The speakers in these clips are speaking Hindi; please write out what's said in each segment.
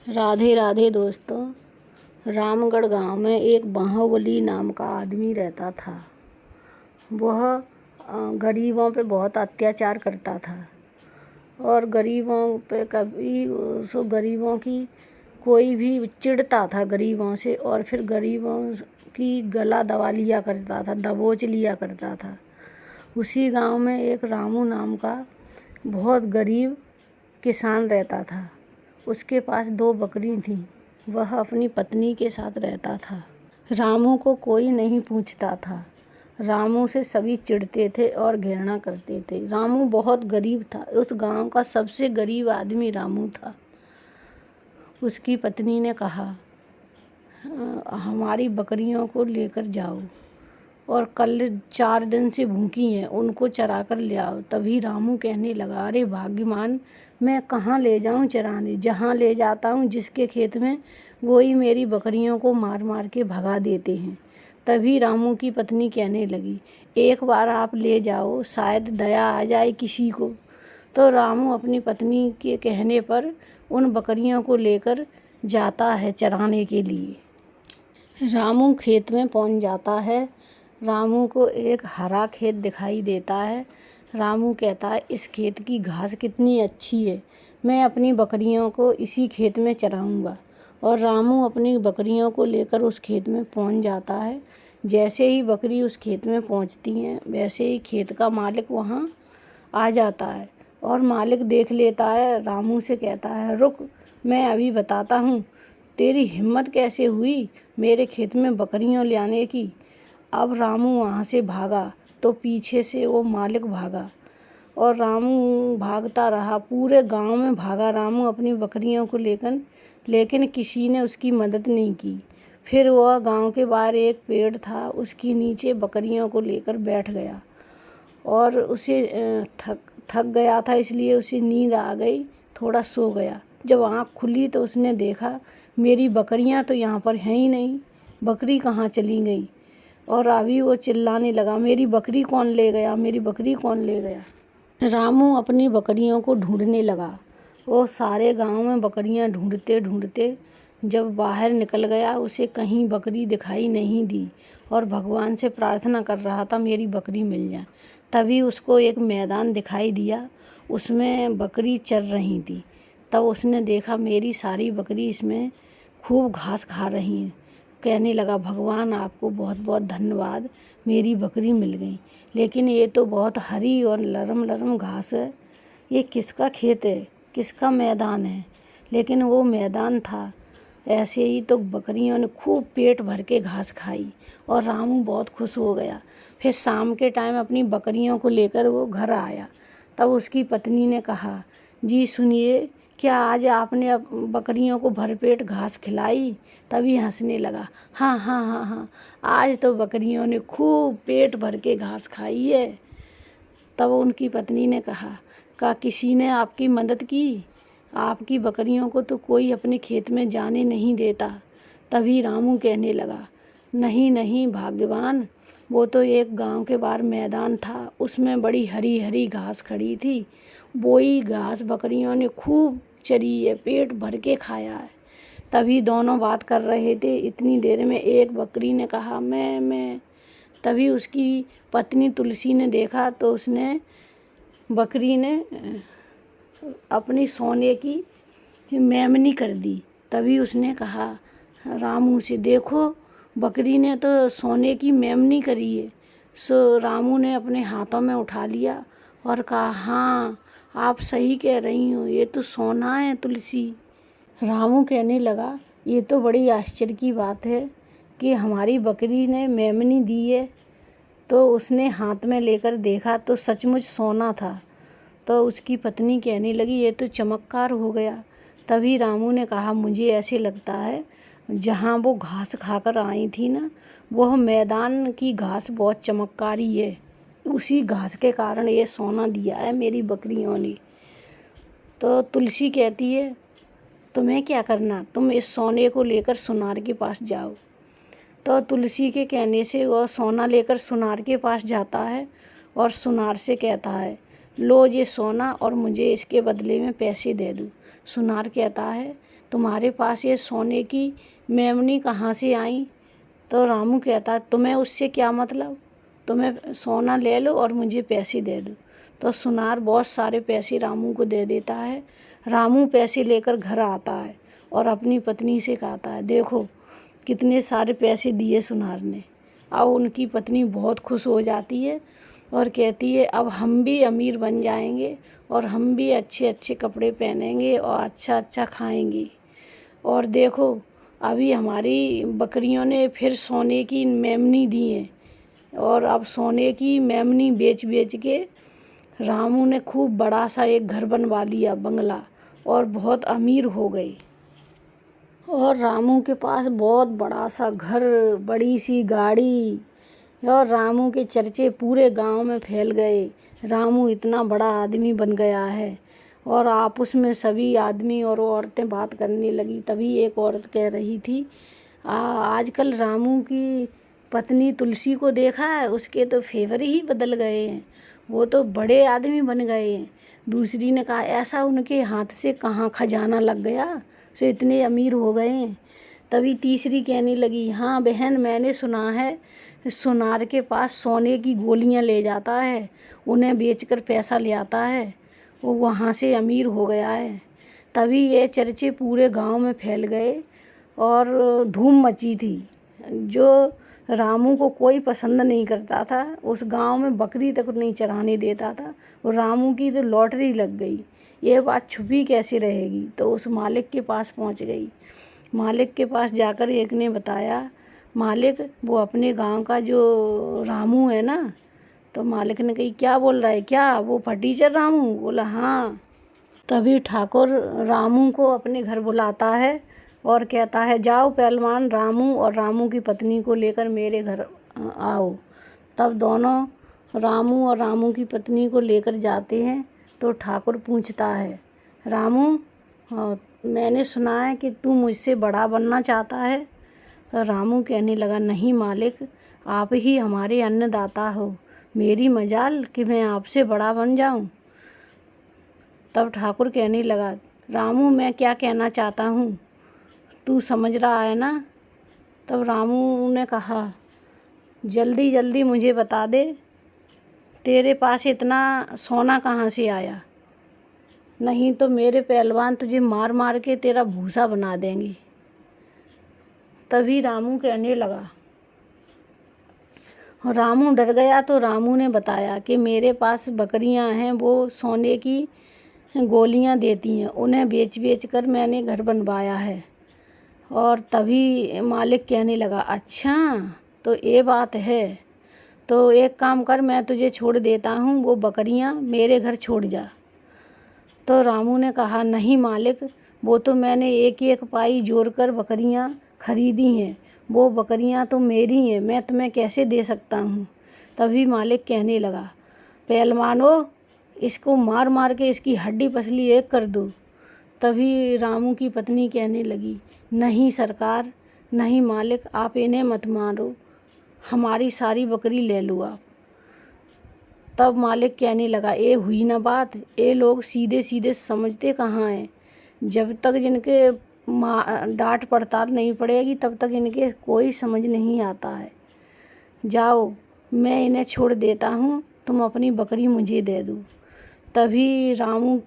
राधे राधे दोस्तों। रामगढ़ गांव में एक बाहुबली नाम का आदमी रहता था। वह गरीबों पे बहुत अत्याचार करता था और गरीबों पे गरीबों की कोई भी चिढ़ता था गरीबों से और फिर गरीबों की गला दबा लिया करता था, दबोच लिया करता था। उसी गांव में एक रामू नाम का बहुत गरीब किसान रहता था। उसके पास 2 बकरी थीं। वह अपनी पत्नी के साथ रहता था। रामू को कोई नहीं पूछता था। रामू से सभी चिढ़ते थे और घृणा करते थे। रामू बहुत गरीब था। उस गांव का सबसे गरीब आदमी रामू था। उसकी पत्नी ने कहा, हमारी बकरियों को लेकर जाओ और कल 4 दिन से भूखी हैं, उनको चरा कर ले आओ। तभी रामू कहने लगा, अरे भाग्यवान, मैं कहाँ ले जाऊँ चराने? जहाँ ले जाता हूँ जिसके खेत में, वही मेरी बकरियों को मार मार के भगा देते हैं। तभी रामू की पत्नी कहने लगी, एक बार आप ले जाओ, शायद दया आ जाए किसी को। तो रामू अपनी पत्नी के कहने पर उन बकरियों को लेकर जाता है चराने के लिए। रामू खेत में पहुँच जाता है। रामू को एक हरा खेत दिखाई देता है। रामू कहता है, इस खेत की घास कितनी अच्छी है, मैं अपनी बकरियों को इसी खेत में चराऊँगा। और रामू अपनी बकरियों को लेकर उस खेत में पहुँच जाता है। जैसे ही बकरी उस खेत में पहुँचती हैं, वैसे ही खेत का मालिक वहाँ आ जाता है और मालिक देख लेता है। रामू से कहता है, रुक, मैं अभी बताता हूँ, तेरी हिम्मत कैसे हुई मेरे खेत में बकरियाँ ले आने की। अब रामू वहाँ से भागा तो पीछे से वो मालिक भागा और रामू भागता रहा। पूरे गांव में भागा रामू अपनी बकरियों को लेकर, लेकिन किसी ने उसकी मदद नहीं की। फिर वह गांव के बाहर एक पेड़ था, उसके नीचे बकरियों को लेकर बैठ गया और उसे थक गया था, इसलिए उसे नींद आ गई, थोड़ा सो गया। जब आँख खुली तो उसने देखा, मेरी बकरियां तो यहाँ पर हैं ही नहीं, बकरी कहाँ चली गई। और अभी वो चिल्लाने लगा, मेरी बकरी कौन ले गया, मेरी बकरी कौन ले गया। रामू अपनी बकरियों को ढूंढने लगा। वो सारे गांव में बकरियां ढूंढते ढूंढते जब बाहर निकल गया, उसे कहीं बकरी दिखाई नहीं दी और भगवान से प्रार्थना कर रहा था, मेरी बकरी मिल जाए। तभी उसको एक मैदान दिखाई दिया, उसमें बकरी चर रही थी। तब उसने देखा, मेरी सारी बकरी इसमें खूब घास खा रही हैं। कहने लगा, भगवान आपको बहुत बहुत धन्यवाद, मेरी बकरी मिल गई। लेकिन ये तो बहुत हरी और लरम लरम घास है, ये किसका खेत है, किसका मैदान है? लेकिन वो मैदान था। ऐसे ही तो बकरियों ने खूब पेट भर के घास खाई और रामू बहुत खुश हो गया। फिर शाम के टाइम अपनी बकरियों को लेकर वो घर आया। तब उसकी पत्नी ने कहा, जी सुनिए, क्या आज आपने बकरियों को भरपेट घास खिलाई? तभी हंसने लगा, हाँ हाँ हाँ हाँ, आज तो बकरियों ने खूब पेट भर के घास खाई है। तब उनकी पत्नी ने कहा, किसी ने आपकी मदद की? आपकी बकरियों को तो कोई अपने खेत में जाने नहीं देता। तभी रामू कहने लगा, नहीं नहीं भाग्यवान, वो तो एक गांव के बाहर मैदान था, उसमें बड़ी हरी हरी घास खड़ी थी, वही घास बकरियों ने खूब चरी है, पेट भर के खाया है। तभी दोनों बात कर रहे थे, इतनी देर में एक बकरी ने कहा, मैं। तभी उसकी पत्नी तुलसी ने देखा तो उसने, बकरी ने अपनी सोने की मेमनी कर दी। तभी उसने कहा रामू से, देखो बकरी ने तो सोने की मेमनी करी है। सो रामू ने अपने हाथों में उठा लिया और कहा, हाँ आप सही कह रही हो, ये तो सोना है तुलसी। रामू कहने लगा, ये तो बड़ी आश्चर्य की बात है कि हमारी बकरी ने मेमनी दी है। तो उसने हाथ में लेकर देखा तो सचमुच सोना था। तो उसकी पत्नी कहने लगी, ये तो चमत्कार हो गया। तभी रामू ने कहा, मुझे ऐसे लगता है जहाँ वो घास खाकर आई थी ना, वह मैदान की घास बहुत चमत्कारी है, उसी घास के कारण ये सोना दिया है मेरी बकरियों ने। तो तुलसी कहती है, तुम्हें क्या करना, तुम इस सोने को लेकर सुनार के पास जाओ। तो तुलसी के कहने से वह सोना लेकर सुनार के पास जाता है और सुनार से कहता है, लो ये सोना और मुझे इसके बदले में पैसे दे दो। सुनार कहता है, तुम्हारे पास ये सोने की मेमनी कहाँ से आई? तो रामू कहता, तुम्हें उससे क्या मतलब, तुम्हें सोना ले लो और मुझे पैसे दे दो। तो सुनार बहुत सारे पैसे रामू को दे देता है। रामू पैसे लेकर घर आता है और अपनी पत्नी से कहता है, देखो कितने सारे पैसे दिए सुनार ने। अब उनकी पत्नी बहुत खुश हो जाती है और कहती है, अब हम भी अमीर बन जाएंगे और हम भी अच्छे अच्छे कपड़े पहनेंगे और अच्छा अच्छा खाएंगे। और देखो अभी हमारी बकरियों ने फिर सोने की मेमनी दी है और अब सोने की मेमनी बेच बेच के रामू ने खूब बड़ा सा एक घर बनवा लिया, बंगला, और बहुत अमीर हो गई। और रामू के पास बहुत बड़ा सा घर, बड़ी सी गाड़ी, और रामू के चर्चे पूरे गांव में फैल गए। रामू इतना बड़ा आदमी बन गया है। और आपस में सभी आदमी और औरतें बात करने लगी। तभी एक औरत कह रही थी, आजकल रामू की पत्नी तुलसी को देखा है, उसके तो फेवर ही बदल गए हैं, वो तो बड़े आदमी बन गए हैं। दूसरी ने कहा, ऐसा उनके हाथ से कहाँ खजाना लग गया, सो इतने अमीर हो गए हैं। तभी तीसरी कहने लगी, हाँ बहन, मैंने सुना है सुनार के पास सोने की गोलियां ले जाता है, उन्हें बेचकर पैसा ले आता है, वो वहाँ से अमीर हो गया है। तभी ये चर्चे पूरे गांव में फैल गए और धूम मची थी। जो रामू को कोई पसंद नहीं करता था, उस गांव में बकरी तक नहीं चराने देता था, और रामू की तो लॉटरी लग गई। ये बात छुपी कैसे रहेगी? तो उस मालिक के पास पहुंच गई। मालिक के पास जाकर एक ने बताया, मालिक वो अपने गांव का जो रामू है ना। तो मालिक ने कही, क्या बोल रहा है, क्या वो फटीचर रामू? बोला, हाँ। तभी ठाकुर रामू को अपने घर बुलाता है और कहता है, जाओ पहलवान, रामू और रामू की पत्नी को लेकर मेरे घर आओ। तब दोनों रामू और रामू की पत्नी को लेकर जाते हैं। तो ठाकुर पूछता है, रामू, मैंने सुना है कि तू मुझसे बड़ा बनना चाहता है। तो रामू कहने लगा, नहीं मालिक, आप ही हमारे अन्नदाता हो, मेरी मजाल कि मैं आपसे बड़ा बन जाऊं। तब ठाकुर कहने लगा, रामू मैं क्या कहना चाहता हूँ तू समझ रहा है ना? तब रामू ने कहा, जल्दी जल्दी मुझे बता दे, तेरे पास इतना सोना कहाँ से आया, नहीं तो मेरे पहलवान तुझे मार मार के तेरा भूसा बना देंगे। तभी रामू कहने लगा, रामू डर गया। तो रामू ने बताया कि मेरे पास बकरियां हैं, वो सोने की गोलियां देती हैं, उन्हें बेच बेच कर मैंने घर बनवाया है। और तभी मालिक कहने लगा, अच्छा तो ये बात है, तो एक काम कर, मैं तुझे छोड़ देता हूँ, वो बकरियाँ मेरे घर छोड़ जा। तो रामू ने कहा, नहीं मालिक, वो तो मैंने एक एक पाई जोड़ कर बकरियाँ खरीदी हैं, वो बकरियाँ तो मेरी हैं, मैं तुम्हें कैसे दे सकता हूँ। तभी मालिक कहने लगा, पहलवानों, इसको मार मार के इसकी हड्डी पसली एक कर दो। तभी रामू की पत्नी कहने लगी, नहीं सरकार, नहीं मालिक, आप इन्हें मत मारो, हमारी सारी बकरी ले लो आप। तब मालिक कहने लगा, ये हुई ना बात, ये लोग सीधे सीधे समझते कहाँ हैं, जब तक जिनके डांट पड़ताल नहीं पड़ेगी तब तक इनके कोई समझ नहीं आता है। जाओ, मैं इन्हें छोड़ देता हूँ, तुम अपनी बकरी मुझे दे दो। तभी रामू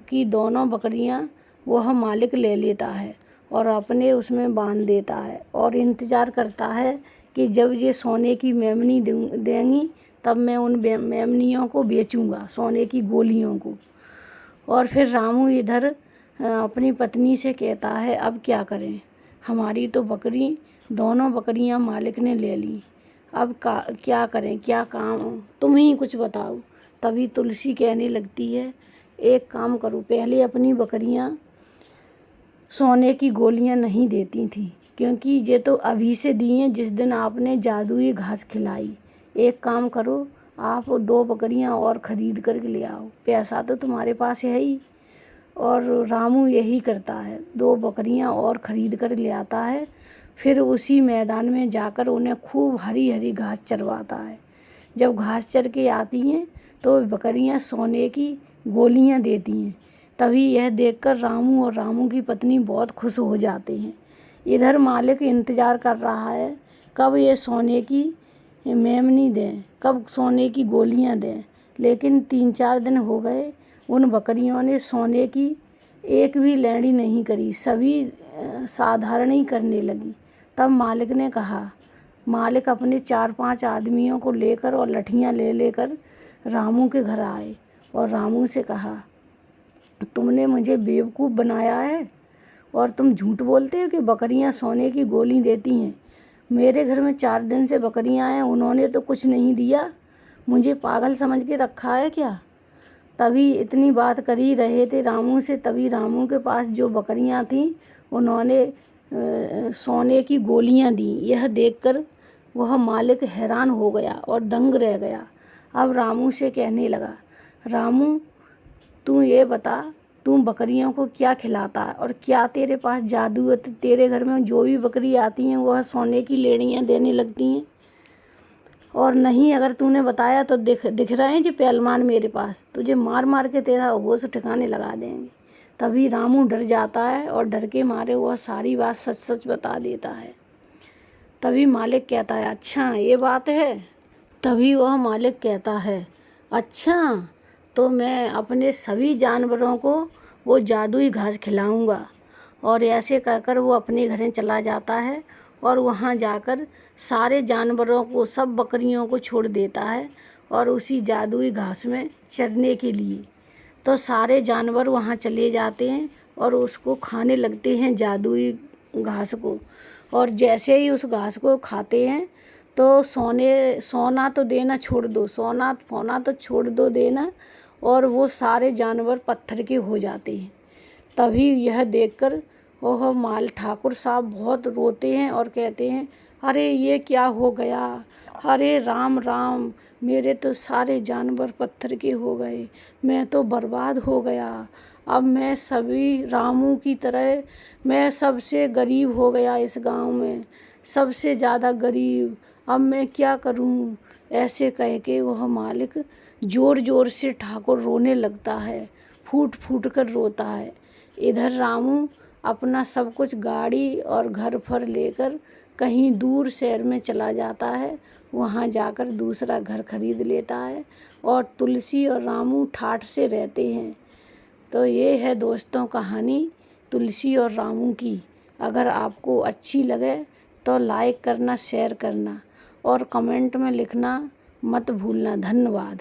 की दोनों बकरियाँ वह मालिक ले लेता है और अपने उसमें बांध देता है और इंतज़ार करता है कि जब ये सोने की मेमनी देंगी तब मैं उन मेमनियों को बेचूंगा, सोने की गोलियों को। और फिर रामू इधर अपनी पत्नी से कहता है, अब क्या करें, हमारी तो बकरी, दोनों बकरियां मालिक ने ले ली, अब क्या करें, क्या काम, तुम ही कुछ बताओ। तभी तुलसी कहने लगती है, एक काम करो, पहले अपनी बकरियां सोने की गोलियां नहीं देती थी, क्योंकि ये तो अभी से दी हैं जिस दिन आपने जादुई घास खिलाई। एक काम करो, आप 2 बकरियां और ख़रीद कर ले आओ, पैसा तो तुम्हारे पास है ही। और रामू यही करता है, 2 बकरियां और ख़रीद कर ले आता है। फिर उसी मैदान में जाकर उन्हें खूब हरी हरी घास चरवाता है। जब घास चर के आती हैं तो बकरियां सोने की गोलियां देती हैं। तभी यह देखकर रामू और रामू की पत्नी बहुत खुश हो जाते हैं। इधर मालिक इंतज़ार कर रहा है कब ये सोने की मेमनी दें, कब सोने की गोलियां दें, लेकिन 3-4 दिन हो गए उन बकरियों ने सोने की एक भी लेड़ी नहीं करी, सभी साधारण ही करने लगी। तब मालिक ने कहा, मालिक अपने 4-5 आदमियों को लेकर और लठियाँ ले लेकर रामू के घर आए और रामू से कहा, तुमने मुझे बेवकूफ़ बनाया है और तुम झूठ बोलते हो कि बकरियां सोने की गोली देती हैं। मेरे घर में 4 दिन से बकरियां हैं, उन्होंने तो कुछ नहीं दिया। मुझे पागल समझ के रखा है क्या? तभी इतनी बात कर ही रहे थे रामू से, तभी रामू के पास जो बकरियां थीं उन्होंने सोने की गोलियां दी। यह देखकर वह मालिक हैरान हो गया और दंग रह गया। अब रामू से कहने लगा, रामू तू ये बता, तू बकरियों को क्या खिलाता है और क्या तेरे पास जादू है? तेरे घर में जो भी बकरी आती हैं वह सोने की लेड़ियाँ देने लगती हैं। और नहीं, अगर तूने बताया तो दिख रहे हैं जी पहलवान मेरे पास, तुझे मार मार के तेरा होश ठिकाने लगा देंगे। तभी रामू डर जाता है और डर के मारे वह सारी बात सच सच बता देता है। तभी मालिक कहता है, अच्छा ये बात है? तभी वह मालिक कहता है, अच्छा तो मैं अपने सभी जानवरों को वो जादुई घास खिलाऊंगा। और ऐसे कहकर वो अपने घर चला जाता है और वहाँ जाकर सारे जानवरों को, सब बकरियों को छोड़ देता है और उसी जादुई घास में चरने के लिए। तो सारे जानवर वहाँ चले जाते हैं और उसको खाने लगते हैं, जादुई घास को। और जैसे ही उस घास को खाते हैं तो सोना तो देना छोड़ दो, सोना फोना तो छोड़ दो देना, और वो सारे जानवर पत्थर के हो जाते हैं। तभी यह देखकर वह माल ठाकुर साहब बहुत रोते हैं और कहते हैं, अरे ये क्या हो गया? अरे राम राम, मेरे तो सारे जानवर पत्थर के हो गए, मैं तो बर्बाद हो गया। अब मैं सभी रामू की तरह मैं सबसे गरीब हो गया इस गांव में, सबसे ज़्यादा गरीब। अब मैं क्या करूं? ऐसे कह के वह मालिक ज़ोर ज़ोर से ठाकुर रोने लगता है, फूट फूट कर रोता है। इधर रामू अपना सब कुछ गाड़ी और घर फर लेकर कहीं दूर शहर में चला जाता है। वहाँ जाकर दूसरा घर खरीद लेता है और तुलसी और रामू ठाठ से रहते हैं। तो ये है दोस्तों कहानी तुलसी और रामू की। अगर आपको अच्छी लगे तो लाइक करना, शेयर करना और कमेंट में लिखना मत भूलना। धन्यवाद।